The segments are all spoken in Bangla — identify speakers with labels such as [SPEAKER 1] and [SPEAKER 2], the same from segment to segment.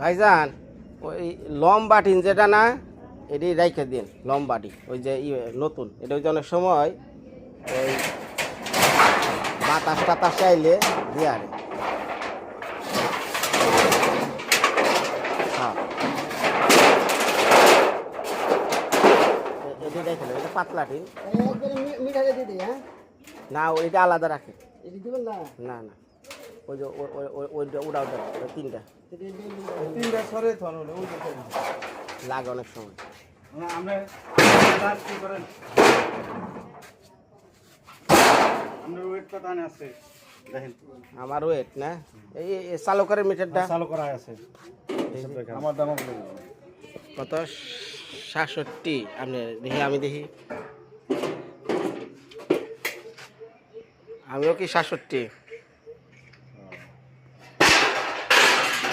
[SPEAKER 1] ভাইজান ওই লম্বাটিন যেটা না এটি রাইখে দিন লম্বাটি ওই যে নতুন এটা ওই যে অনেক সময় ওই বাতাস টাতাস চাইলে দিয়ে আরে হ্যাঁ এটি রেখে দেবে এটা পাতলা টিন না ওইটা আলাদা রাখে না না ওই যে ওইটা ওটা ওটা তিনটা লাগে অনেক সময় আমার ওয়েট না এই চালকের মিটারটা
[SPEAKER 2] চালু করা আছে আমার দাম
[SPEAKER 1] কত 67 আপনি দেখি আমি দেখি আমিও কি 67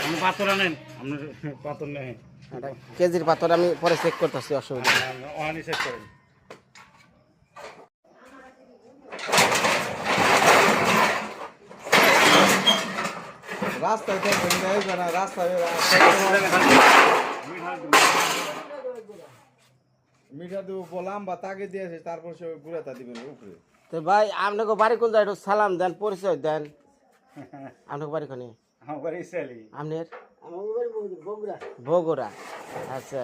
[SPEAKER 2] আপনি পাথর আনেন আপনার পাথর নেই
[SPEAKER 1] কেজির পাথর আমি পরে চেক করতেছি অসুবিধা
[SPEAKER 2] ওখানে চেক করেন
[SPEAKER 3] রাস্তায় রাস্তায় মিঠা দেবো বললাম বা তাকে দিয়েছে তারপর সে গুড়াতা দিবেন উপরে
[SPEAKER 1] তো ভাই আপনাকে বাড়ি কোন যায় একটু সালাম দেন পরিচয় দেন আপনাকে বাড়ি কোনে আপনার বগুড়া আচ্ছা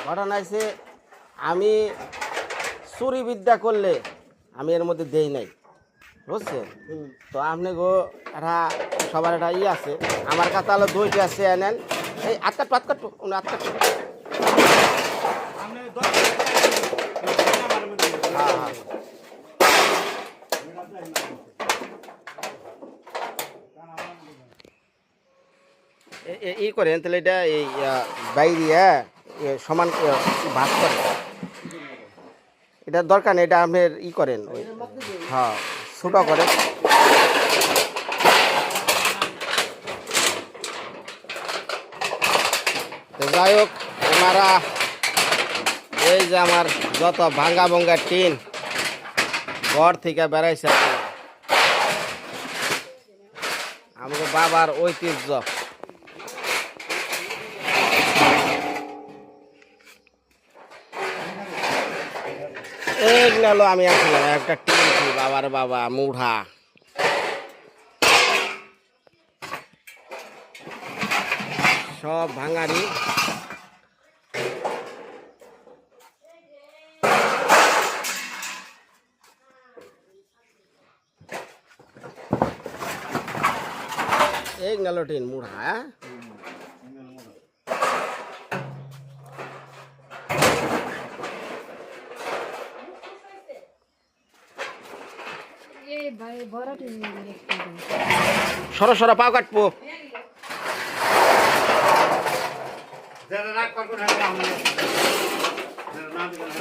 [SPEAKER 1] ঘটনা আছে আমি চুরি বিদ্যা করলে আমি এর মধ্যে দেই নাই বুঝছেন তো আপনি গো একটা সবার একটা আছে আমার কাছে হলো 2টা আছে এনেন এই আটকাট আটকাট হ্যাঁ হ্যাঁ ই করেন তাহলে এটা এই বাইরে সমান ভাগ করে এটা দরকার নেই এটা আপনার ই করেন ওই হ্যাঁ ছোটো করে তো যাই হোক ওনারা এই যে আমার যত ভাঙ্গা ভঙ্গা টিন ঘর থেকে বেড়াইছে আমাকে বাবার ঐতিহ্য এক নালো আমি আসলাম একটা টিন বাবার বাবা মুঢ়া সব ভাঙারি এক নালো টিন মুঢ়া সরো সরো পাও কাটবো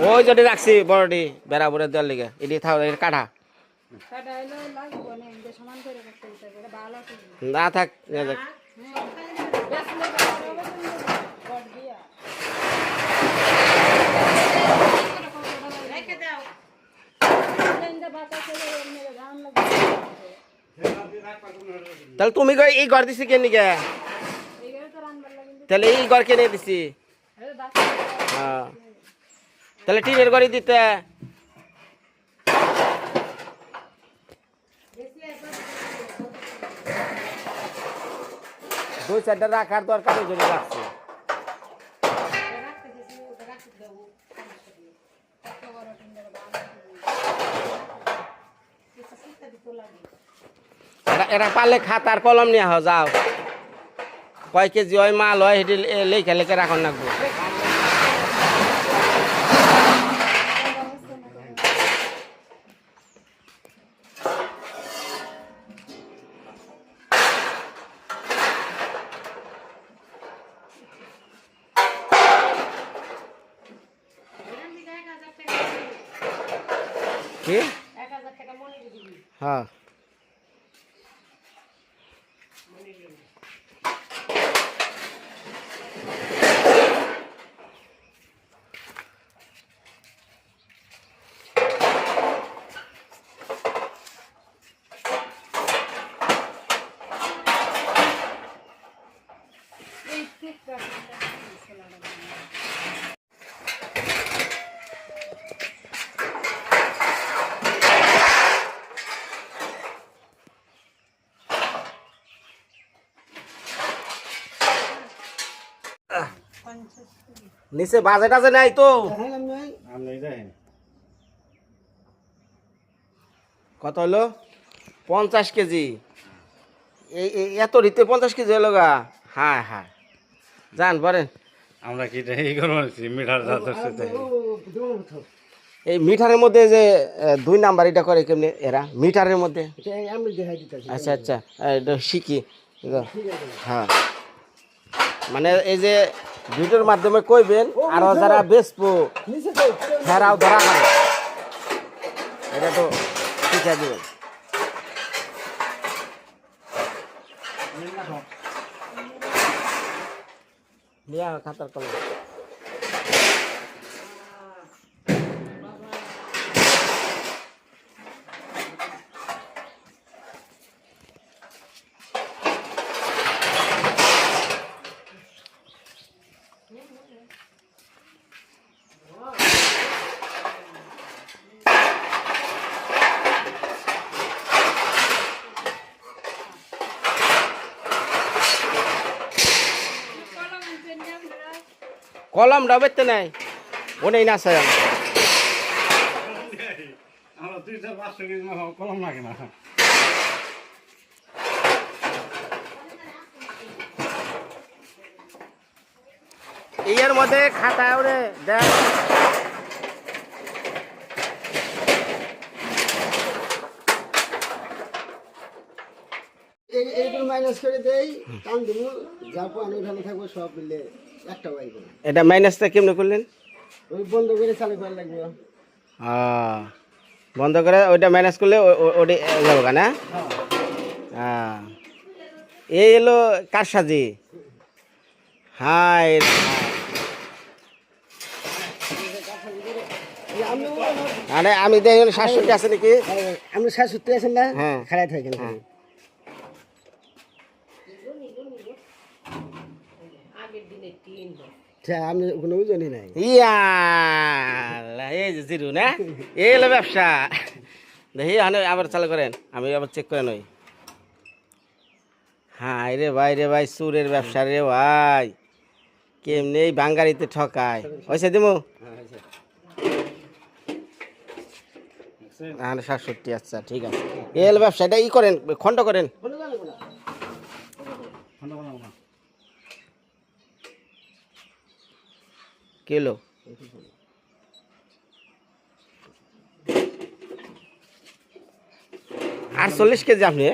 [SPEAKER 1] ওই যদি রাখছি বড়টি বেড়াবুড়ে দেওয়ার লিগে এটি থাও কাঠা না থাক তাহলে তুমি এই ঘর দিছি কে নিকে তাহলে এই ঘর কে নিয়ে দিছি হ্যাঁ তাহলে টিনের ঘরই দিতে দুই চারটা রাখার দরকার জন্য রাখছি এরা পারলে খাতার কলম নিয়ে যাও কয় কেজি হয় মাল হয় সেটি লেখা লেখা রাখন রাখবো কি হ্যাঁ নিচে বাজে টাজে নাই তো?
[SPEAKER 2] আপনি দেখেন
[SPEAKER 1] কত হলো? 50 কেজি। এত রিতে 50 কেজি হলো গা? হ্যাঁ হ্যাঁ, যান পারেন।
[SPEAKER 2] আমরা কি এটা এই করবো মিঠার সাথে
[SPEAKER 1] এই মিটারের মধ্যে যে 2 নাম্বার এটা করে কেমনে এরা মিটারের মধ্যে? আচ্ছা আচ্ছা, এটা শিখি। হ্যাঁ, মানে এই যে ভিডিওর মাধ্যমে কইবেন, আর যারা বেচবো হেরাও ধরা হয়, এটা তো শিখা দিবেন। নিয়া খাতার কলম। কলম ডাবেতে নাই, ও নেই না স্যার।
[SPEAKER 2] আমরা 200-500 কেজি কলম লাগে না।
[SPEAKER 1] এর মধ্যে খাতা ওরে দেখ।
[SPEAKER 4] এইগুলো মাইনাস করে দেই, টান দিব, যা পানি ঢালে থাকবো সব মিলে একটা বাইক।
[SPEAKER 1] এটা মাইনাসটা কেমনে করলেন?
[SPEAKER 4] ওই বন্ধ করে চালু করা লাগবে।
[SPEAKER 1] বন্ধ করে ওইটা মাইনাস করলে ওটা যাবো না? এই এলো কার সাজি? হাই, আরে আমি দেখি 60 আছে নাকি?
[SPEAKER 4] আপনি 60 আছেন না?
[SPEAKER 1] হ্যাঁ।
[SPEAKER 4] খাড়াই থাকেন। আমি কোনো ওজনই নাই।
[SPEAKER 1] ইয়া এই যে জিরু না, এই হলো ব্যবসা। দেখি আবার চালু করেন, আমি আবার চেক করে নই। হাই রে ভাই, সুরের ব্যবসা রে ভাই, কেমনি এই বাঙ্গারিতে ঠকায়। হয়েছে দিমু? 67। আচ্ছা ঠিক আছে, এই হলো ব্যবসা। এটা করেন, খন্ড করেন। Kilo 48 KG. আপনি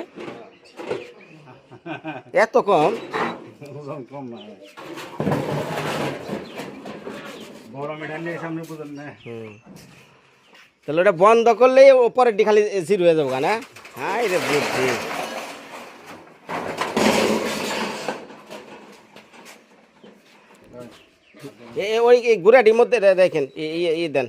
[SPEAKER 1] এত কম?
[SPEAKER 2] ওজন কম না, বড় মিঠার নিয়ে সামনে বুঝেন না।
[SPEAKER 1] তাহলে ওটা বন্ধ করলেই ওপরের ডি খালি জিরো হয়ে যাবো না? হাই রে বুদ্ধি। ওই গুড়াটির মধ্যে দেখেন, দেন।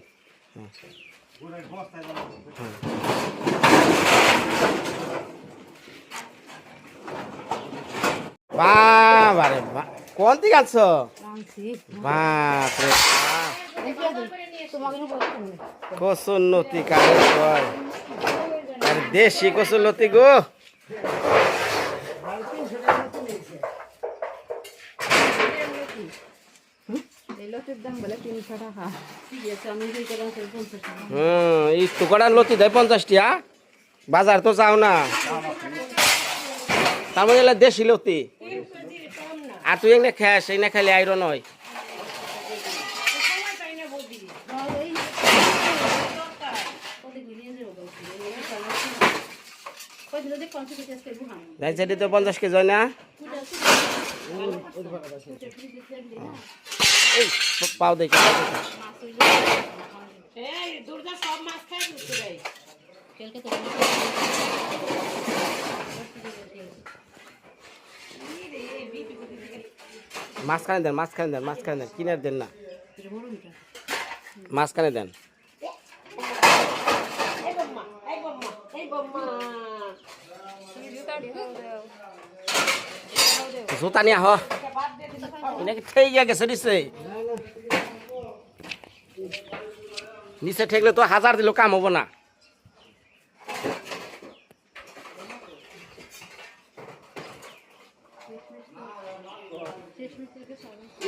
[SPEAKER 1] বাবারে বা, কোন দিকে আছো? বাপরে, কসুর নতি কারে কয়? আরে দেশি কসুর লতি গো। এই টুকরার লতি দেয় 50 টিয়া। বাজার তো যাও না, তার মানে এগুলা দেশি লতি। আর তুই এগুলো খাস, এই না খালি আইরন হয়। সেটি তো 50 কেজি হয় না? পাও দেখে মাঝখানে দেন, কিনার দেন না, মাঝখানে দেন। জুতা নিয়ে আহ। নাকি ঠেকে গেছে নিচে নিচে ঠেকলে তো 1000 দিলেও কাম হবো না।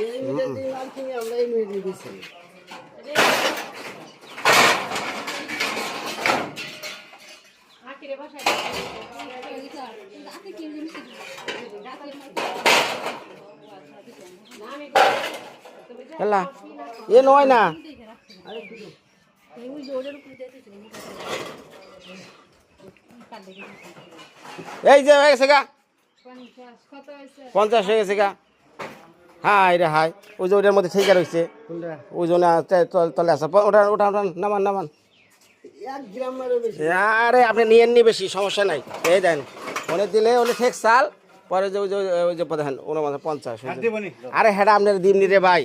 [SPEAKER 4] এই মিটার দিয়ে মাল কিনে আমরা এই মিটার দিচ্ছি।
[SPEAKER 1] হেলা এ নয় না এই যে হয়ে গেছে গা 50 হয়ে গেছে গা। হাই রে হাই ওই যে ওটার মধ্যে ঠিকা রয়েছে
[SPEAKER 4] কোনটা?
[SPEAKER 1] ওই জন্য তলে আছে ওটা ওটা নামান নামান।
[SPEAKER 4] 1 গ্রামেরও বেশি।
[SPEAKER 1] আরে আপনি নিয়েন নি বেশি সমস্যা নাই এই দেন ওনে দিলে ওনে ঠেক চাল পরে যে ওই যে দেখেন 49
[SPEAKER 2] আর দিবনি
[SPEAKER 1] আরে হ্যাঁ আপনার দিন নি রে ভাই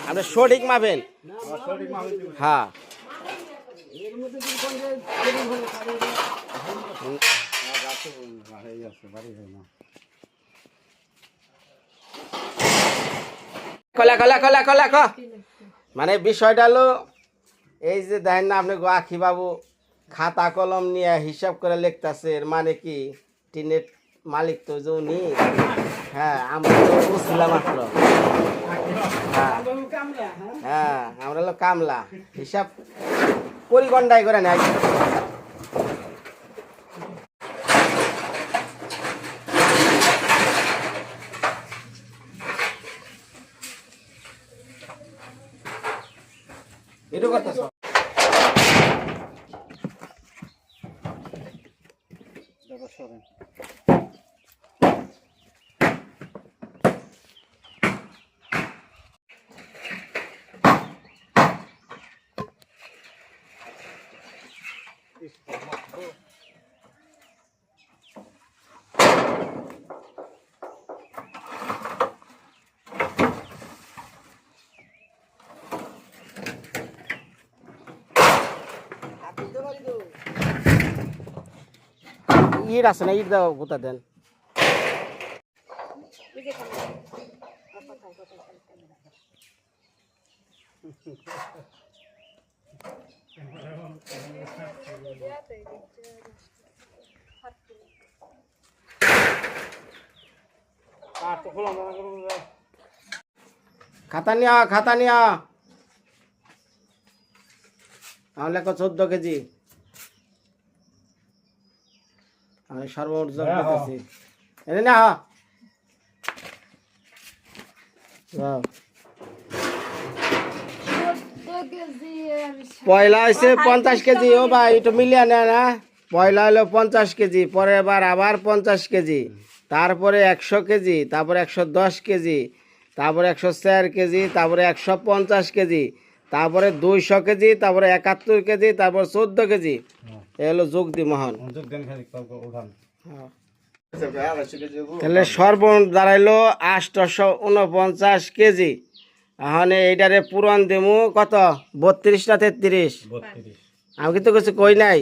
[SPEAKER 1] আপনি সঠিক মাপেন
[SPEAKER 2] সঠিক মাল দিব
[SPEAKER 1] হ্যাঁ
[SPEAKER 4] এর মধ্যে যদি কোন যে দেরি হলো তাহলে
[SPEAKER 2] এই আছে বাড়ি হয় না
[SPEAKER 1] কলা কলা কলা কলা ক মানে বিষয়টা হলো এই যে দেখেন না আপনি আখি বাবু খাতা কলম নিয়ে হিসাব করে লিখতেছে এর মানে কি টিনের মালিক তো যে উনি হ্যাঁ আমরা তো বুঝছিলাম মাত্র হ্যাঁ হ্যাঁ আমরা হলো কামলা হিসাব পরিগণ্ডাই করে নেয় এটা করতেছ
[SPEAKER 2] দাদা সরেন
[SPEAKER 1] ইট আছে না ইট দাও গোতা দেন
[SPEAKER 2] আর তো খোলা না
[SPEAKER 1] খাতা নিয়া তাহলে 14 কেজি আমি সর্বোচ্চ দিতেছি এনে না পয়লা হয়েছে 50 কেজি ও ভাই একটু মিলিয়ে নেয় না পয়লা হলো 50 কেজি পরের বার আবার 50 কেজি তারপরে 100 কেজি তারপরে 110 কেজি তারপরে 104 কেজি তারপরে 150 কেজি তারপরে 200 কেজি তারপরে 71 কেজি তারপর 14 কেজি এ হলো যোগদি মহান
[SPEAKER 2] যোগ দেন খালি উঠান
[SPEAKER 1] তাহলে সর্বমোট দাঁড়াইলো 849 কেজি এখন এইটারে পূরণ দেবো কত 32 না 33
[SPEAKER 2] 32
[SPEAKER 1] আমি কিন্তু কিছু কই নাই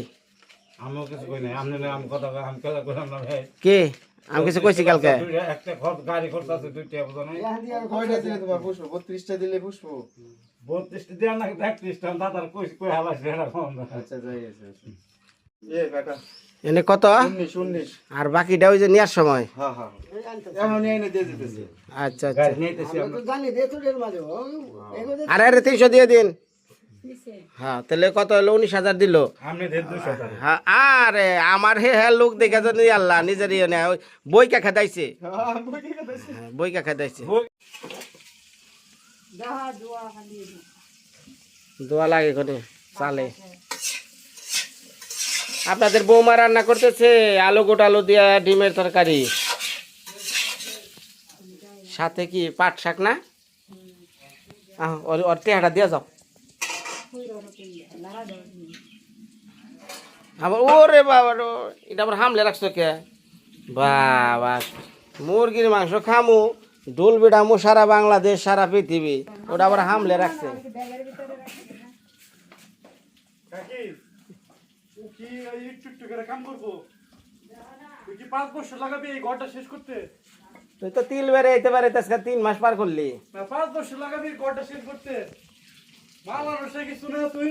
[SPEAKER 2] আমিও কিছু কই নাই আপনি না আমি কথা আমি কথা কইলাম না ভাই
[SPEAKER 1] কি আমি কিছু কইছি কালকে
[SPEAKER 2] একটা খরচ গাড়ি খরচ আছে দুইটা বুঝো নাই
[SPEAKER 3] কয়টা দিলে তোমার পুষ্প 32টা দিলে পুষ্প
[SPEAKER 2] 32 দেন না 31টা দাদার কই কই হালাইছে এটা কম না
[SPEAKER 3] আচ্ছা যাই আছে এ বেটা
[SPEAKER 1] এনে কত
[SPEAKER 3] 19
[SPEAKER 1] আর বাকিটা ওই যে নেওয়ার সময়
[SPEAKER 3] হ্যাঁ হ্যাঁ এখন এনে দিয়ে দিতেছি
[SPEAKER 1] আচ্ছা আচ্ছা
[SPEAKER 2] গাড়ি নিতেছি
[SPEAKER 4] আমরা তো জানি দে তোদের মাঝে এগুলো
[SPEAKER 1] আরে 300 দিয়ে দিন হ্যাঁ তাহলে কত হলো 19,000 দিল
[SPEAKER 2] আপনি দেন 200 টাকা
[SPEAKER 1] হ্যাঁ আরে আমার হে হ্যাঁ লোক দেখে তো নি আল্লাহ নিজের ইয়ে নেয় ওই বই কা খেদাইছে
[SPEAKER 3] হ্যাঁ বুঝি গেছে
[SPEAKER 1] হ্যাঁ, বই কা খেদাইছে দোয়া লাগে করে চালে আপনাদের বৌমা রান্না করতেছে আলু গোটালু দিয়া ডিমের তরকারি সাথে কি পাট শাক না ওর টেহাটা দিয়ে যাও আবার ওরে বাবা এটা আবার হামলে রাখছো কে বাবা মুরগির মাংস খামু ডুল বিড়ামু সারা বাংলাদেশ সারা পৃথিবী ওটা আবার হামলে রাখছে
[SPEAKER 2] কাকি ও কি এই একটু করে কাম করবো তুই কি 5 বছর লাগাবি এই ঘরটা শেষ করতে
[SPEAKER 1] তুই তো তিল বেড়ে যেতে পারে 3 মাস পার করলি।
[SPEAKER 2] 5 বছর লাগাবি ঘরটা শেষ করতে। মাল আনছে কিছু না তুই।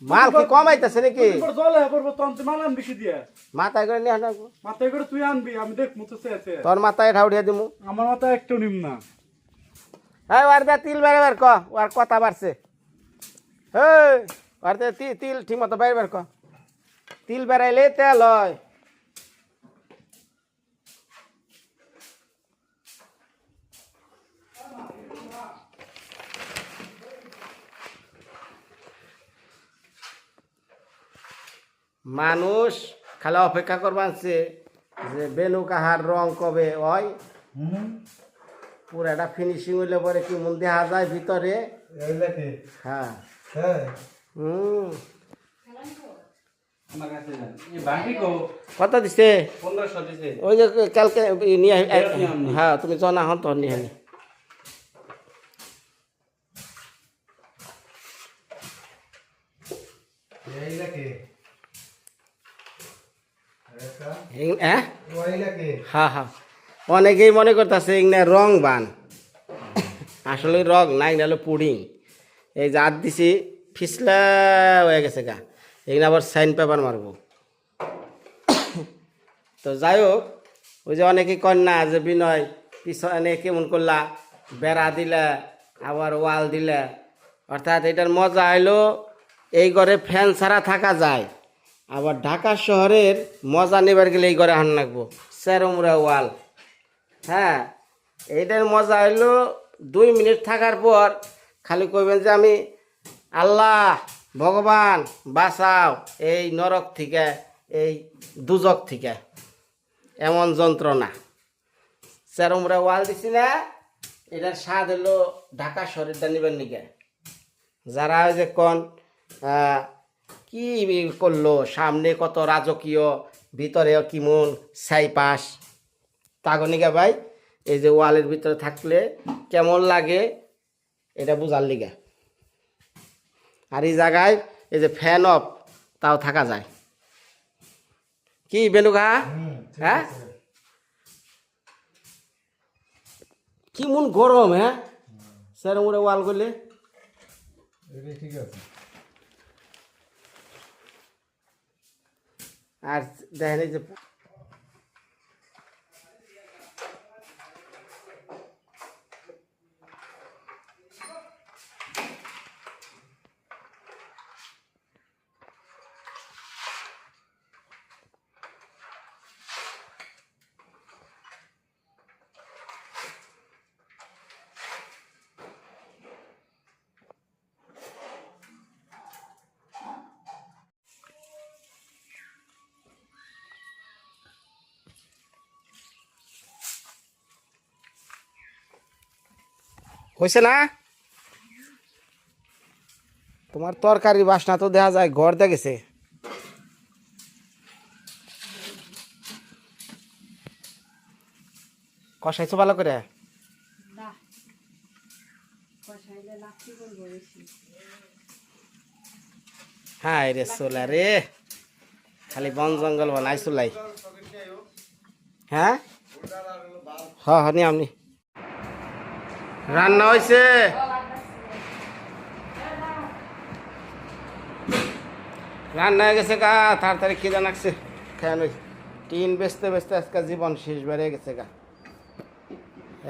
[SPEAKER 1] মাল কি কমাইতেছে নাকি?
[SPEAKER 2] তোর জলে পড়বো তখন তুই মাল আনবি কি দিয়া?
[SPEAKER 1] মাথায় করে নিয়ে আসবো।
[SPEAKER 2] মাথায় করে তুই আনবি, আমি দেখমু তো চেয়েছে।
[SPEAKER 1] তোর মাথায় ঠাউড়িয়া দিমু।
[SPEAKER 2] আমার মাথায় একটু নিম না।
[SPEAKER 1] এই ওর দা তিল বেড়ে বের ক, ওর কথা বাড়ছে। এই ওর দা তিল ঠিক মতো বাইরে বের ক। তিল বেড়াইলে তেল হয়। মানুষ খালি অপেক্ষা করবানছে যে বেনু কাহার রং কবে হয়, পুরাটা ফিনিশিং হইলে পরে কি মন দেখা যায় ভিতরে। হ্যাঁ হুম
[SPEAKER 2] আমার কাছে যান। এই বাকি কো
[SPEAKER 1] কত দিছে?
[SPEAKER 2] 1500 দিছে।
[SPEAKER 1] ওই যে কালকে নিয়ে হ্যাঁ তুমি জানা হন তোর নিয়ে হ্যাঁ হ্যাঁ অনেকেই মনে করতেছে এগুলো রং বান, আসলে রং না, এগুলো হলো পুডিং। এই যে আর দিছি ফিসলা হয়ে গেছে গা, এগুলো আবার সাইন পেপার মারবো। তো যাই হোক, ওই যে অনেকে কন্যা যে বিনয় পিছনে কেমন করলা, বেড়া দিলে আবার ওয়াল দিলে, অর্থাৎ এটার মজা হইলো এই ঘরে ফ্যান ছাড়া থাকা যায়, আবার ঢাকা শহরের মজা নেবার গেলে এই ঘরে হান রাখবো সেরমরা ওয়াল। হ্যাঁ এইটার মজা হইলো 2 মিনিট থাকার পর খালি কইবেন যে আমি আল্লাহ ভগবান বাঁচাও এই নরক থেকে, এই দুজক থেকে, এমন যন্ত্রণা। সেরমরা ওয়াল দিছি না, এটার স্বাদ হলো ঢাকা শহরেরটা নিবেন নিকে। যারা ওই যে কন কি করলো, সামনে কত রাজকীয়, ভিতরে কিমন ছাইপাশ, তাগনিকা ভাই এই যে ওয়ালের ভিতরে থাকলে কেমন লাগে এটা বুঝার লিগে। আর এই জায়গায় এই যে ফ্যান অফ তাও থাকা যায়। কি বেনুগা? হ্যাঁ কি মন গরম। হ্যাঁ স্যার মোড়ে ওয়াল করলে
[SPEAKER 3] ঠিক আছে।
[SPEAKER 1] আর দেখেন এই যে হয়েছে না? তোমার তরকারি বাসনা তো দেখা যায় ঘর দেখেছে। কষাইছো ভালো করে? হ্যাঁ রে সোলা রে, খালি বন জঙ্গল বানাই চুলাই। হ্যাঁ হ্যাঁ নি আপনি রান্না হয়েছে। রান্না হয়ে গেছে গা, তাড়াতাড়ি খিদা লাগছে, খেয়ে নই। টিন বেচতে বেচতে আজকে জীবন শেষ বেড়ে গেছে গা।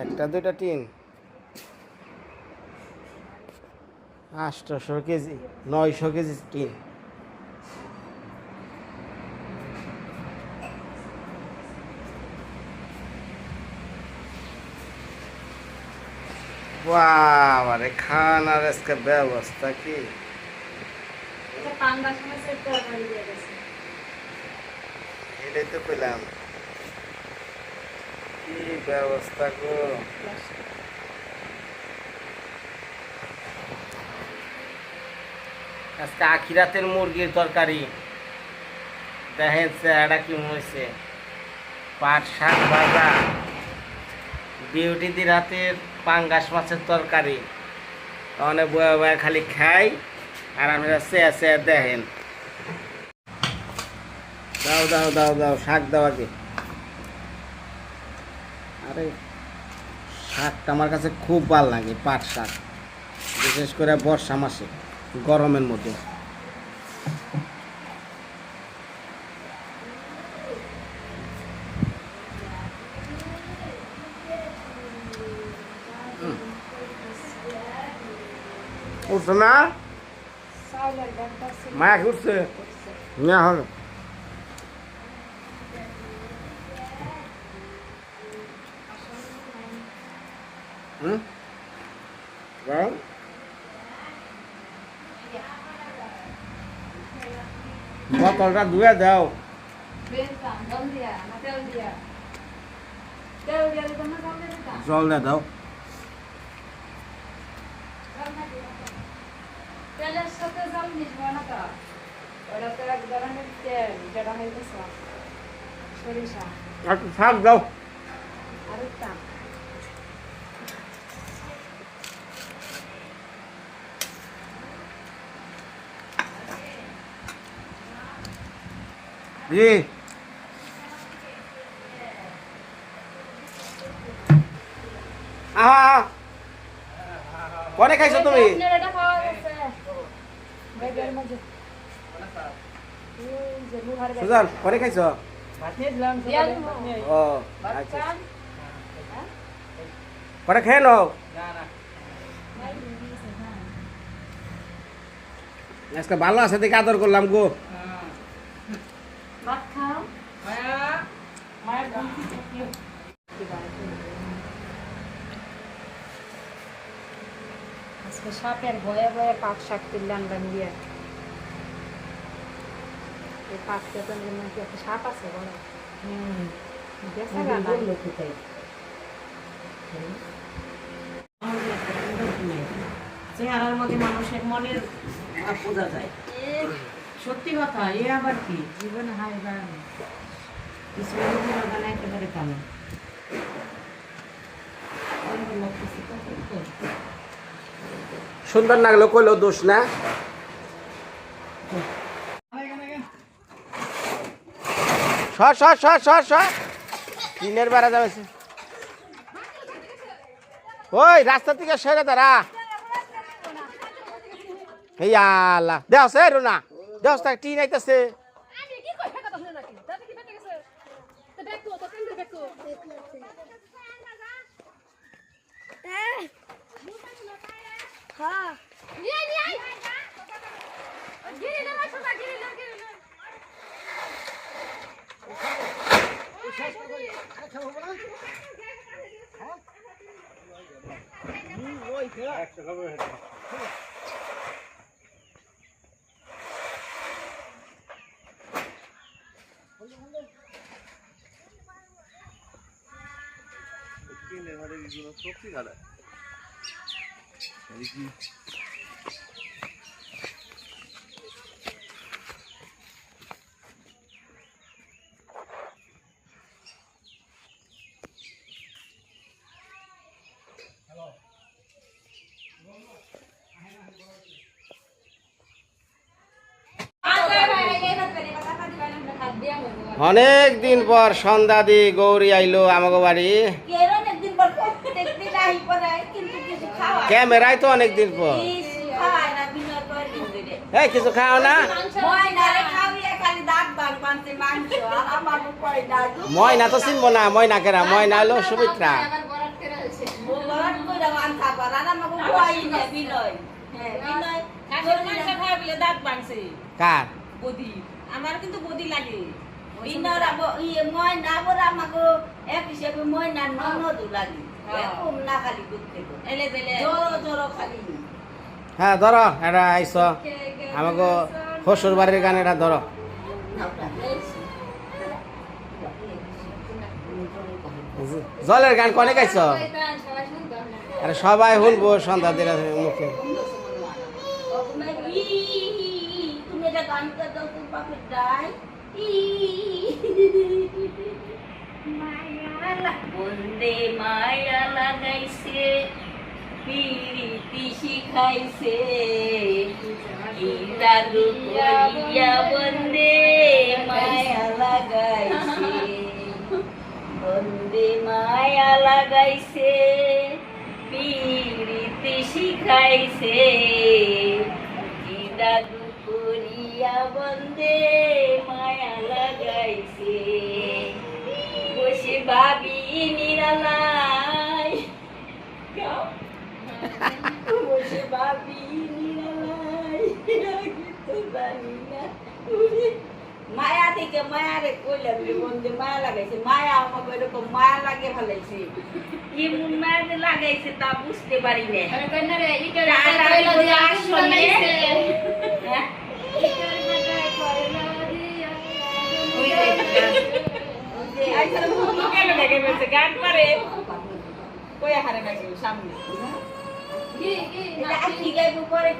[SPEAKER 1] 1-2টা টিন 800 কেজি 900 কেজি টিন। বাবারে খানার আজকে ব্যবস্থা কি! এটাই তো পেলাম, কি ব্যবস্থা গো। আজকে আখিরাতের মুরগির তরকারি, দেখেন চেহারাটা কি হয়েছে। পাট শাক ভাজা, বিউটিদির হাতের পাঙ্গাস মাছের তরকারি, অনেক বয়া বয়া খালি খাই আর আমরা চেয়া চেয়া দেখেন। দাও দাও দাও দাও শাক দাও আগে। আরে শাকটা আমার কাছে খুব ভালো লাগে, পাট শাক, বিশেষ করে বর্ষা মাসে গরমের মধ্যে। উঠছে না মায়া কি উঠছে না হবে বোতলটা ধুয়ে দাও। জল দিয়ে দাও।
[SPEAKER 5] তেলের সাথে জল মিশবে না তো, ওটা তো এক ধরনের তেল, যেটা হইতেছে সরিষা
[SPEAKER 1] একটু শাক দাও।
[SPEAKER 5] আর একটা
[SPEAKER 1] জি আহা পরে খাইছো তুমি?
[SPEAKER 5] আপনার এটা খাওয়া গেছে ব্যাগের মধ্যে। এই যে লোহার ব্যাগ।
[SPEAKER 1] সুজন পরে খাইছো?
[SPEAKER 5] দিয়া দিব।
[SPEAKER 1] ও আচ্ছা পরে খেয়ে নাও। আজকে ভালো আছে দেখে আদর করলাম গো।
[SPEAKER 5] ভাত খাও। মায়ের বন্ধু কি? আজকে সাপের ভয়ে ভয়ে পাট শাক তুললে আনলাম দিয়ে। এই পাট কেটে নাকি একটা সাপ আছে বলে। দেখা গেল
[SPEAKER 6] চেহারার মধ্যে মানুষের মনের ভাব বোঝা যায়। সত্যি কথা, এ আবার কি জীবনে হাই বাড়ানো কিছু গান একেবারে কামে
[SPEAKER 1] সুন্দর লাগলো কইলো দোষ না। সর সর সর সর সর টিনের বেড়া যাবে। ওই রাস্তা থেকে সেরে দাঁড়া। এই আল্লাহ দেখ সে রুনা দেখ টিন আইতেছে। অনেক দিন পর সন্ধ্যা দি গৌরী আইলো আমাকে বাড়ি। ক্যামেরায় তো অনেক দিন পর। এই কিছু খাও না? ময়না তো চিনবো না, ময়না কেরা? ময়না হলো সুমিত্রা। কার?
[SPEAKER 6] আমার কিন্তু বদি লাগে।
[SPEAKER 1] হ্যাঁ ধরো এটা আইস আমাকে শ্বশুর বাড়ির গান, এটা ধরো। জলের গান কনে গাইছ? আরে সবাই শুনবো সন্ধ্যা দিনের মুখে।
[SPEAKER 6] তুমি এটা গান করতে বাপের দায় বন্দে মায়া লাগাইছে পিরিতি শিখাইছে ইলাদু করিয়া বন্দে মায়া লাগাইছে
[SPEAKER 7] বন্দে মায়া লাগাইছে পিরিতি শিখাইছে কি দাদু করিয়া বন্দে মায়া লাগাইছে বসে ভাবি নিরালায় বসে ভাবি নিরালায় তো জানি না মায়া থেকে মায়া রে কইলাম রে বন্ধু মায়া লাগাইছে মায়া আমাকে এরকম মায়া লাগে ফেলাইছে এমন মায়া যে লাগাইছে তা বুঝতে পারি না গান পারে কই হারে নাকি সামনে আখি গাইব পরে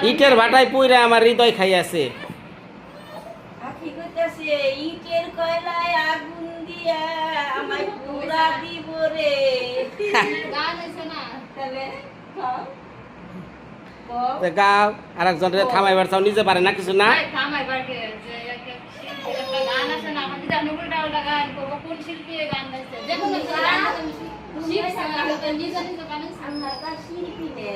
[SPEAKER 1] ইটের ভাটায় পুইরা আমার হৃদয় খাইয়াছে।
[SPEAKER 7] আখি কইতাছে ইটের কয়লায় আগুন দিয়া আমায় পুরা দিব রে গান আছে না তাহলে
[SPEAKER 1] গাও আর একজন থামাইবার চাও নিজে পারে না কিছু না
[SPEAKER 5] থামাইবার কে যে একটা গান আছে না আমাদের জানো উল্টা উল্টা গান করব কোন শিল্পী গান গাইছে যে কোনো গান শিল্পী গান নিজে নিজে গান
[SPEAKER 7] আমরা তা শিল্পী নে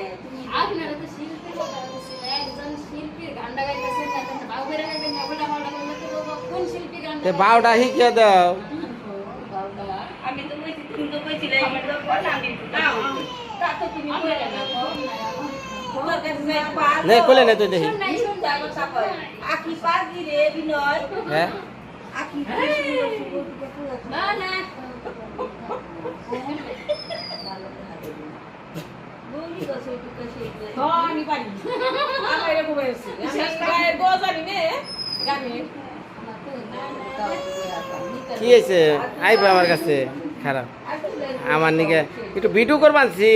[SPEAKER 5] আপনারা তো শিল্পী কথা বলছেন একজন শিল্পীর গান গাইতেছেন না তো বাউ বেরে গাইবেন না উল্টা উল্টা বললে তো কোন শিল্পী গান
[SPEAKER 1] তে বাউটা শিখিয়ে দাও।
[SPEAKER 7] আমি তো কইছি তুমি তো কইছিলে আমি তো বললাম দাও তা তো তুমি কইলে না তোমার কাছে পাল
[SPEAKER 1] নে কইলে না তুই দেখি
[SPEAKER 7] নাই শুন যাবো সাপয় আখি পাগি রে বিনয়
[SPEAKER 1] হ্যাঁ
[SPEAKER 7] আখি
[SPEAKER 5] না না
[SPEAKER 7] বলি তো সেই টুকা সেই
[SPEAKER 6] আমি পারি আমার এরকম হয়েছে আমি গায়ের গো জানি নে গানে
[SPEAKER 1] কি হয়েছে আইবা আমার কাছে খারাপ আমার নিকে একটু ভিডিও করবানছি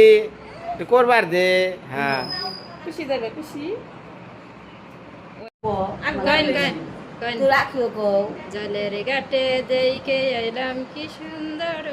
[SPEAKER 1] একটু করবার দে। হ্যাঁ
[SPEAKER 6] খুশি দেবে খুশি
[SPEAKER 5] গান গান গান
[SPEAKER 7] রাখিও গো
[SPEAKER 5] জলের ঘাটে দেইকে আইলাম কি সুন্দর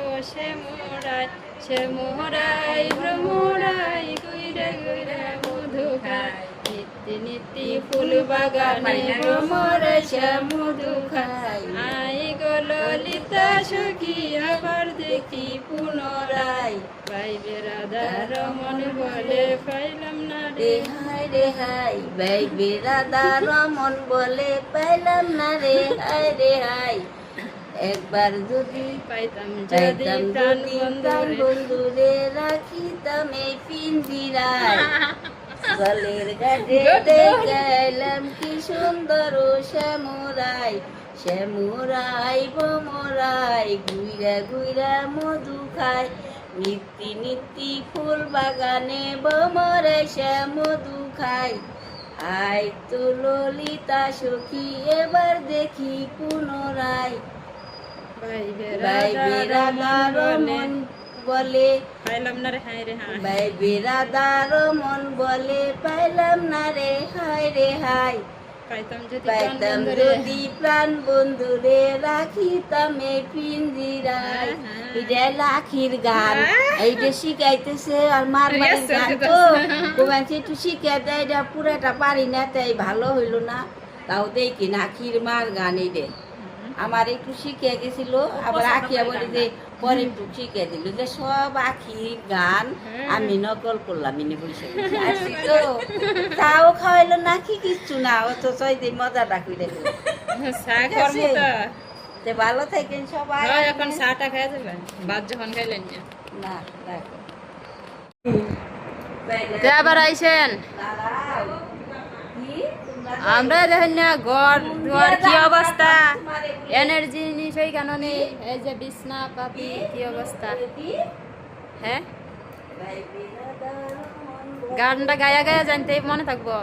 [SPEAKER 5] সে মোরাই ভ্রমরাই গুইরা গুইরা মধু খায় নিত্যি নিত্যি ফুল বাগানে ভ্রমরে সে মধু খায় আই গো ললিতা সখী আবার দেখি পুনরায় পাইবে রাধা রমন বলে পাইলাম না রে
[SPEAKER 7] রে হাই ভাই বেরাদা রমন বলে পাইলাম না রে হাই রে হাই একবার যদি
[SPEAKER 5] পাইতাম যদি
[SPEAKER 7] পাইতাম
[SPEAKER 5] প্রাণ
[SPEAKER 7] যদি প্রাণ
[SPEAKER 5] বন্ধুরে
[SPEAKER 7] বন্ধুরে রাখিতাম এই পিঞ্জিরায় জলের ঘাটে দেখাইলাম কি সুন্দর শ্যামরাই শ্যামরাই ভ্রমরাই ঘুইরা ঘুইরা মধু খায় নিত্যি নিত্যি ফুল বাগানে ভ্রমরে শ্যামধু খায় আই তো ললিতা সখী এবার দেখি পুনরায়
[SPEAKER 5] পাইবে
[SPEAKER 7] ভাই
[SPEAKER 5] রাধা
[SPEAKER 7] বেরাদার মন বলে
[SPEAKER 5] পাইলাম না রে হায় রে হায়
[SPEAKER 7] ভাই বেরাদার মন বলে পাইলাম না রে হায় রে হায়
[SPEAKER 5] পাইতাম যদি
[SPEAKER 7] পাইতাম যদি প্রাণ বন্ধুরে রাখিতাম এই পিঞ্জিরায় এটা লাখির গান এইটা শিখাইতেছে আর মারবাড়ির গান তো কোমাঞ্চি একটু শিখে দেয় এটা পুরাটা পারি না তাই ভালো হইল না তাও দেখি আখির মার গান এইটা আমার একটু শিখে গেছিল আবার আঁকিয়া বলে যে পরে একটু শিখে দিল যে সব আখির গান আমি নকল করলাম এনে বসে আসছি তো তাও খাওয়াইলো নাকি কিচ্ছু না ও তো ছয় দিন মজা ডাকুই দেখো
[SPEAKER 5] চা করবো তো
[SPEAKER 7] ভালো থাকেন সবাই
[SPEAKER 5] হয় এখন চাটা খেয়ে যাবেন ভাত যখন খাইলেন
[SPEAKER 7] না রাখো
[SPEAKER 5] তে আবার আইছেন
[SPEAKER 7] দাঁড়াও কি তোমরা
[SPEAKER 5] আমরা দেখেন না ঘর দুয়ার কি অবস্থা এনার্জি নি সেই কারণে এই যে বিছনা পাতি কি অবস্থা
[SPEAKER 7] কি
[SPEAKER 5] হ্যাঁ
[SPEAKER 7] ভাই বিরাদার মন
[SPEAKER 5] গানটা গায়া গায়া জানতে মনে থাকবো